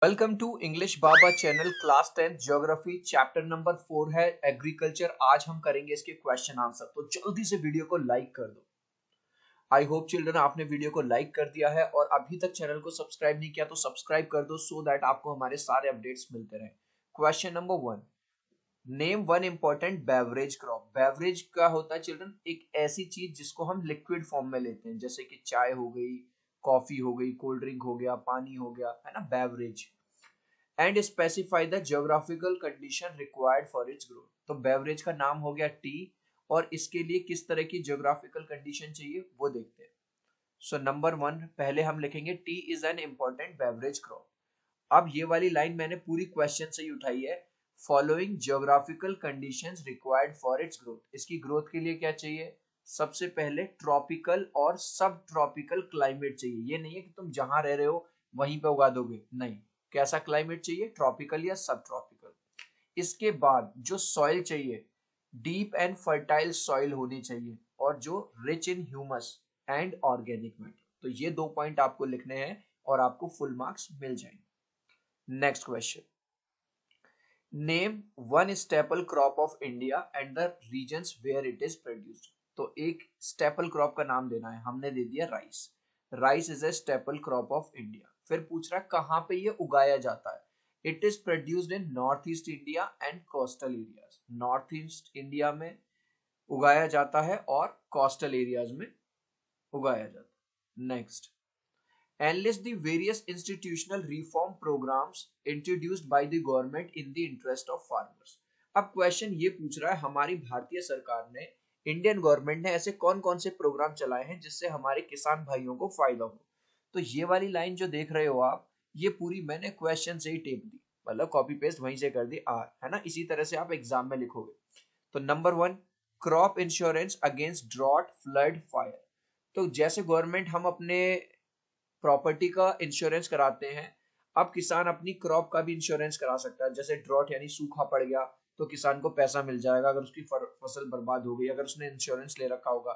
Welcome to English Baba channel class 10 geography chapter number 4 है agriculture. आज हम करेंगे इसके क्वेश्चन आंसर। तो जल्दी से वीडियो को लाइक कर दो। आई होप चिल्ड्रन आपने वीडियो को लाइक कर दिया है और अभी तक चैनल को सब्सक्राइब नहीं किया तो सब्सक्राइब कर दो सो दैट आपको हमारे सारे अपडेट्स मिलते रहे। Question number 1, name one important beverage crop. Beverage का होता है चिल्ड्रन एक ऐसी चीज जिसको हम लिक्विड फॉर्म में लेते हैं, जैसे कि चाय हो गई, कॉफी हो गई, कोल्ड ड्रिंक हो गया, पानी हो गया, है ना, beverage. And specify the geographical condition required for its growth. तो बेवरेज का नाम हो गया टी, और इसके लिए किस तरह की जियोग्राफिकल कंडीशन चाहिए वो देखते हैं। सो नंबर 1 पहले हम लिखेंगे T is an important beverage crop. अब ये वाली लाइन मैंने पूरी क्वेश्चन से ही उठाई है। Following geographical conditions required for its growth. इसकी ग्रोथ के लिए क्या चाहिए? सबसे पहले ट्रॉपिकल और सब ट्रॉपिकल क्लाइमेट चाहिए। ये नहीं है कि तुम जहां रह रहे हो वहीं पे उगा दोगे, नहीं। कैसा क्लाइमेट चाहिए? ट्रॉपिकल या सब ट्रॉपिकल। इसके बाद जो सॉइल चाहिए, डीप एंड फर्टाइल सॉइल होनी चाहिए, और जो rich in humus and organic matter. तो ये 2 पॉइंट आपको लिखने हैं और आपको फुल मार्क्स मिल जाएंगे। Next question, name one staple crop of India and the reasons where it is produced. तो एक स्टेपल क्रॉप का नाम देना है। हमने दे दिया rice. Rice is a staple crop of India. फिर पूछ रहा है कहाँ पे ये उगाया जाता है। It is produced in north east India and coastal areas. North east India में उगाया जाता है और कोस्टल एरियाज में उगाया जाता है। Next, enlist the various institutional reform programs introduced by the government in the interest of farmers। अब क्वेश्चन ये पूछ रहा है हमारी भारतीय सरकार ने, इंडियन गवर्नमेंट ने ऐसे कौन कौन से प्रोग्राम चलाए हैं जिससे हमारे किसान भाइयों को फायदा हो। तो ये वाली लाइन जो देख रहे हो आप, ये पूरी मैंने क्वेश्चन से ही टेप दी, मतलब कॉपी पेस्ट वहीं से कर दी आर, है ना। इसी तरह से आप एग्जाम में लिखोगे। तो number 1, crop insurance against drought flood fire. तो जैसे गवर्नमेंट हम अपने प्रॉपर्टी का इंश्योरेंस कराते हैं, अब किसान अपनी क्रॉप का भी इंश्योरेंस करा सकता है। जैसे ड्रॉट यानी सूखा पड़ गया तो किसान को पैसा मिल जाएगा अगर उसकी फसल बर्बाद हो गई, अगर उसने इंश्योरेंस ले रखा होगा।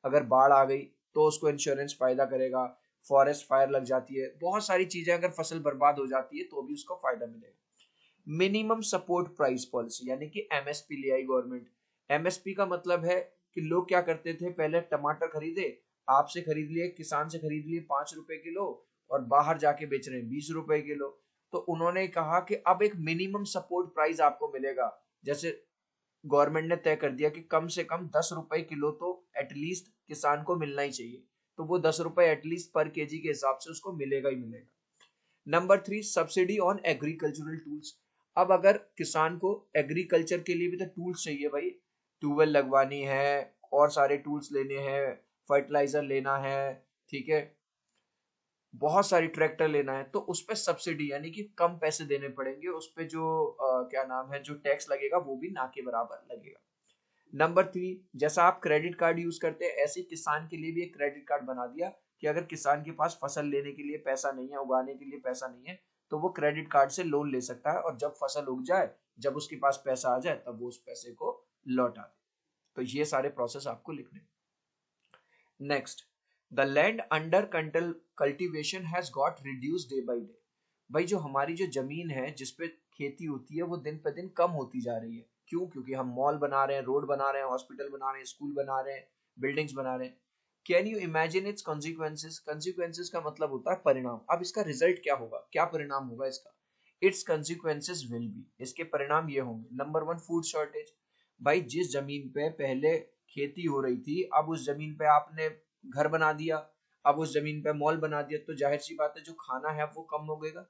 अगर बाढ़ आ गई तो उसको इंश्योरेंस फायदा करेगा। फॉरेस्ट फायर लग जाती है, बहुत सारी चीजें, अगर फसल बर्बाद हो जाती है तो भी उसको फायदा मिलेगा। मिनिमम सपोर्ट प्राइस पॉलिसी यानी कि एमएसपी ले आई गवर्नमेंट। एमएसपी का मतलब है कि लोग क्या करते थे, पहले टमाटर खरीदे, आपसे खरीद लिए, किसान से खरीद लिए 5 रुपए किलो, और बाहर जाके बेच रहे हैं 20 रुपए किलो। तो उन्होंने कहा कि अब एक मिनिमम सपोर्ट प्राइस आपको मिलेगा। जैसे गवर्नमेंट ने तय कर दिया कि कम से कम 10 रुपए किलो तो एटलीस्ट किसान को मिलना ही चाहिए। तो वो 10 रुपए एटलीस्ट पर केजी के हिसाब से उसको मिलेगा ही मिलेगा। Number 3, subsidy on agricultural tools. अब अगर किसान को एग्रीकल्चर के लिए भी तो टूल्स चाहिए भाई, ट्यूबवेल लगवानी है और सारे टूल्स लेने हैं, फर्टिलाइजर लेना है, ठीक है, बहुत सारी ट्रैक्टर लेना है, तो उस पर सब्सिडी यानी कि कम पैसे देने पड़ेंगे। उस पर जो क्या नाम है, जो टैक्स लगेगा वो भी ना के बराबर लगेगा। नंबर 3, जैसा आप क्रेडिट कार्ड यूज करते हैं ऐसे किसान के लिए भी एक क्रेडिट कार्ड बना दिया कि अगर किसान के पास फसल लेने के लिए पैसा नहीं है, उगाने के लिए पैसा नहीं है, तो वो क्रेडिट कार्ड से लोन ले सकता है, और जब फसल उग जाए, जब उसके पास पैसा आ जाए, तब वो उस पैसे को लौटा दे। तो ये सारे प्रोसेस आपको लिखने। Next, the land under cultivation has got reduce day by day. भाई जो हमारी जो जमीन है जिसपे खेती होती है वो दिन पे दिन कम होती जा रही है। क्यों? क्योंकि हम मॉल बना रहे हैं, रोड बना रहे हैं, हॉस्पिटल बना रहे हैं, स्कूल बना रहे हैं, बिल्डिंग्स बना रहे हैं। Can you imagine it's consequences? Consequences का मतलब होता है परिणाम। अब इसका रिजल्ट क्या होगा, क्या परिणाम होगा इसका? इट्स कॉन्सिक्वेंसेस विल बी, इसके परिणाम ये होंगे। Number 1, food shortage. भाई जिस जमीन पे पहले खेती हो रही थी, अब उस जमीन पे आपने घर बना दिया, अब उस जमीन पे मॉल बना दिया, तो जाहिर सी बात है जो खाना है वो कम होगा।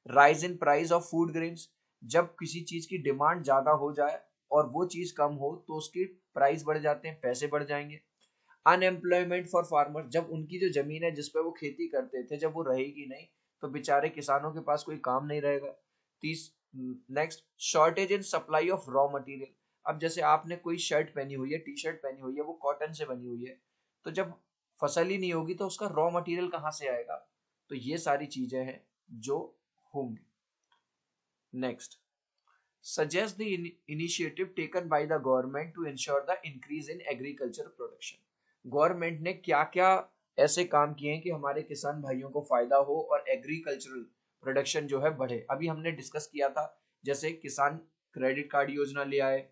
Rise in price of food grains. जब किसी चीज की डिमांड ज्यादा हो जाए और वो चीज कम हो तो उसकी प्राइस बढ़ जाते हैं, पैसे बढ़ जाएंगे। Unemployment for farmer. जब उनकी जो जमीन है जिसपे वो खेती करते थे, जब वो रहेगी नहीं, तो बेचारे किसानों के पास कोई काम नहीं रहेगा। तीस next, shortage in supply of raw material. अब जैसे आपने कोई शर्ट पहनी हुई है, टी शर्ट पहनी हुई है, वो कॉटन से बनी हुई है, तो जब फसल ही नहीं होगी तो उसका रॉ मटेरियल कहाँ से आएगा? तो ये सारी चीजें हैं जो होंगी। Next, suggest the initiative taken by the government to ensure the increase in agriculture production। Government ने क्या क्या ऐसे काम किए हैं कि हमारे किसान भाइयों को फायदा हो और एग्रीकल्चरल प्रोडक्शन जो है बढ़े। अभी हमने डिस्कस किया था जैसे किसान क्रेडिट कार्ड योजना ले आए,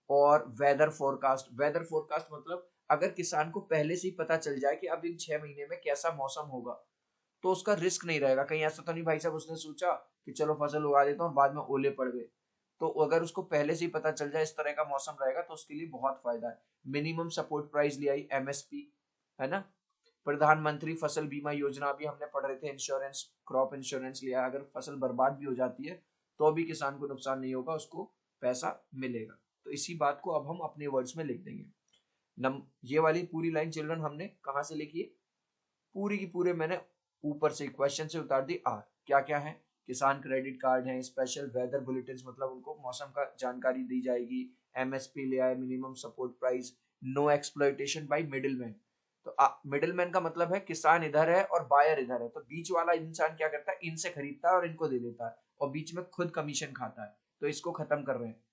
और वेदर फोरकास्ट मतलब अगर किसान को पहले से ही पता चल जाए कि अब इन 6 महीने में कैसा मौसम होगा, तो उसका रिस्क नहीं रहेगा। कहीं ऐसा तो नहीं भाई साहब उसने सोचा कि चलो फसल उगा देता हूँ, बाद में ओले पड़ गए। तो अगर उसको पहले से ही पता चल जाए इस तरह का मौसम रहेगा तो उसके लिए बहुत फायदा है। मिनिमम सपोर्ट प्राइस ले आई, एमएसपी, है ना। प्रधानमंत्री फसल बीमा योजना भी हमने पढ़ रहे थे, इंश्योरेंस, क्रॉप इंश्योरेंस लिया। अगर फसल बर्बाद भी हो जाती है तो भी किसान को नुकसान नहीं होगा, उसको पैसा मिलेगा। तो इसी बात को अब हम अपने वर्ड्स में लिख देंगे। ये वाली पूरी लाइन चिल्ड्रन हमने कहाँ से लिखी है, पूरी की पूरे मैंने ऊपर से क्वेश्चन से उतार दी। आर क्या क्या है, किसान क्रेडिट कार्ड है, स्पेशल वेदर बुलेटिन मतलब उनको मौसम का जानकारी दी जाएगी, एमएसपी ले आए, minimum support price, no exploitation by middleman. तो मिडिलमैन का मतलब है किसान इधर है और बायर इधर है, तो बीच वाला इंसान क्या करता है, इनसे खरीदता है और इनको दे देता है और बीच में खुद कमीशन खाता है, तो इसको खत्म कर रहे हैं।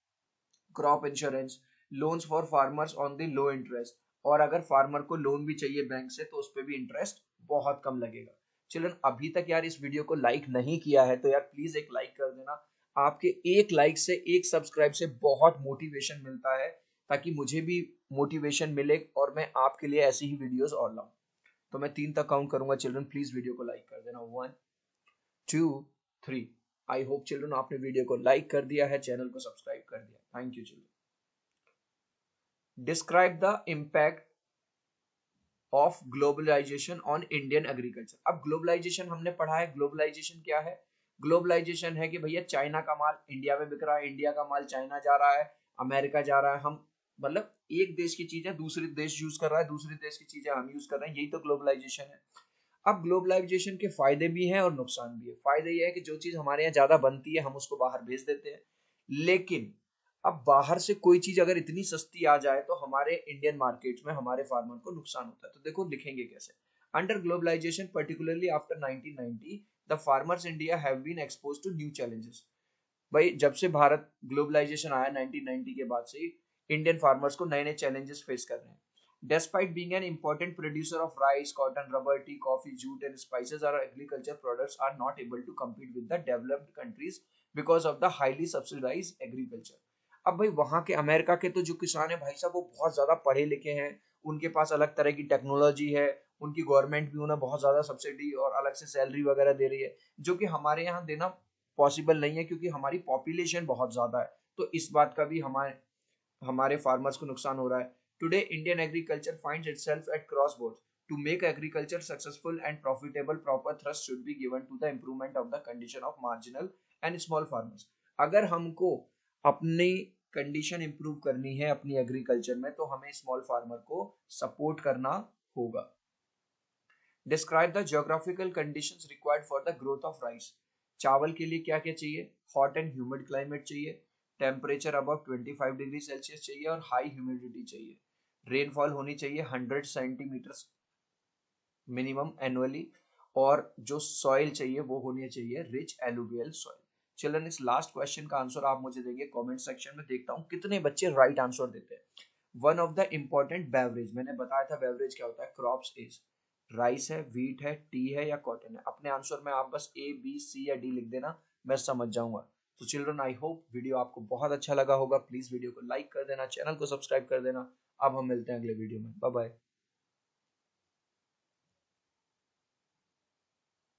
Crop insurance, loans for farmers on the low interest, और अगर फार्मर को लोन भी चाहिए बैंक से तो उस पर भी इंटरेस्ट बहुत कम लगेगा। चिल्ड्रन अभी तक यार इस वीडियो को लाइक नहीं किया है तो यार प्लीज एक लाइक कर देना। आपके एक लाइक से, एक सब्सक्राइब से बहुत मोटिवेशन मिलता है, ताकि मुझे भी मोटिवेशन मिले और मैं आपके लिए ऐसी ही वीडियोस और लाऊं। तो मैं 3 तक काउंट करूंगा चिल्ड्रन, प्लीज वीडियो को लाइक कर देना। 1 2 3। आई होप चिल्ड्रन आपने वीडियो को लाइक कर दिया है, चैनल को सब्सक्राइब कर दिया। Thank you children. Describe the impact of globalisation on Indian agriculture. अब ग्लोबलाइजेशन हमने पढ़ा है, ग्लोबलाइजेशन क्या है, ग्लोबलाइजेशन है कि भैया चाइना का माल इंडिया में बिक रहा है, इंडिया का माल चाइना जा रहा है, अमेरिका जा रहा है, हम मतलब एक देश की चीजें दूसरे देश यूज कर रहा है, दूसरे देश की चीजें हम यूज कर रहे हैं, यही तो ग्लोबलाइजेशन है। अब ग्लोबलाइजेशन के फायदे भी हैं और नुकसान भी है। फायदे ये है कि जो चीज हमारे यहाँ ज्यादा बनती है हम उसको बाहर भेज देते हैं, लेकिन अब बाहर से कोई चीज अगर इतनी सस्ती आ जाए तो हमारे इंडियन मार्केट में हमारे फार्मर को नुकसान होता है। तो देखो लिखेंगे कैसे, under globalisation particularly after 1990 the farmers India have been exposed to new challenges. भाई जब से भारत ग्लोबलाइजेशन आया 1990 के बाद से इंडियन फार्मर्स को नए नए चैलेंजेस फेस कर रहे हैं। Despite being an important producer of rice, cotton, rubber, tea, coffee, jute, and spices, our agriculture products are not able to compete with the developed countries because of the highly subsidized agriculture. अब भाई वहां के America के तो जो किसान है भाई साहब वो बहुत ज्यादा पढ़े लिखे हैं, उनके पास अलग तरह की टेक्नोलॉजी है, उनकी गवर्नमेंट भी उन्हें बहुत ज्यादा सब्सिडी और अलग से सैलरी वगैरह दे रही है, जो कि हमारे यहाँ देना पॉसिबल नहीं है क्योंकि हमारी पॉपुलेशन बहुत ज्यादा है। तो इस बात का भी हमारे फार्मर्स को नुकसान हो रहा है। Today Indian agriculture finds itself at crossroads. To make agriculture successful and profitable, proper thrust should be given to the improvement of the condition of marginal and small farmers. अगर हमको अपनी कंडीशन इंप्रूव करनी है अपनी agriculture में तो हमें small farmer को सपोर्ट करना होगा। Describe the geographical conditions required for the growth of rice. चावल के लिए क्या क्या चाहिए, हॉट एंड ह्यूमिड क्लाइमेट चाहिए, टेम्परेचर अबव 25 डिग्री सेल्सियस चाहिए और हाई ह्यूमिडिटी चाहिए, रेनफॉल होनी चाहिए 100 सेंटीमीटर मिनिमम एनुअली, और जो सॉइल चाहिए वो होनी चाहिए रिच एलुवियल सॉइल। चिल्ड्रन इस लास्ट क्वेश्चन का आंसर आप मुझे देंगे कमेंट सेक्शन में, देखता हूँ कितने बच्चे राइट आंसर देते हैं। One of the important beverage, मैंने बताया था बेवरेज क्या होता है, क्रॉप्स इज राइस है, व्हीट है, टी है या कॉटन है। अपने आंसर में आप बस ए बी सी या डी लिख देना, मैं समझ जाऊंगा। तो चिल्ड्रन आई होप वीडियो आपको बहुत अच्छा लगा होगा, प्लीज वीडियो को लाइक कर देना, चैनल को सब्सक्राइब कर देना। अब हम मिलते हैं अगले वीडियो में, बाय बाय।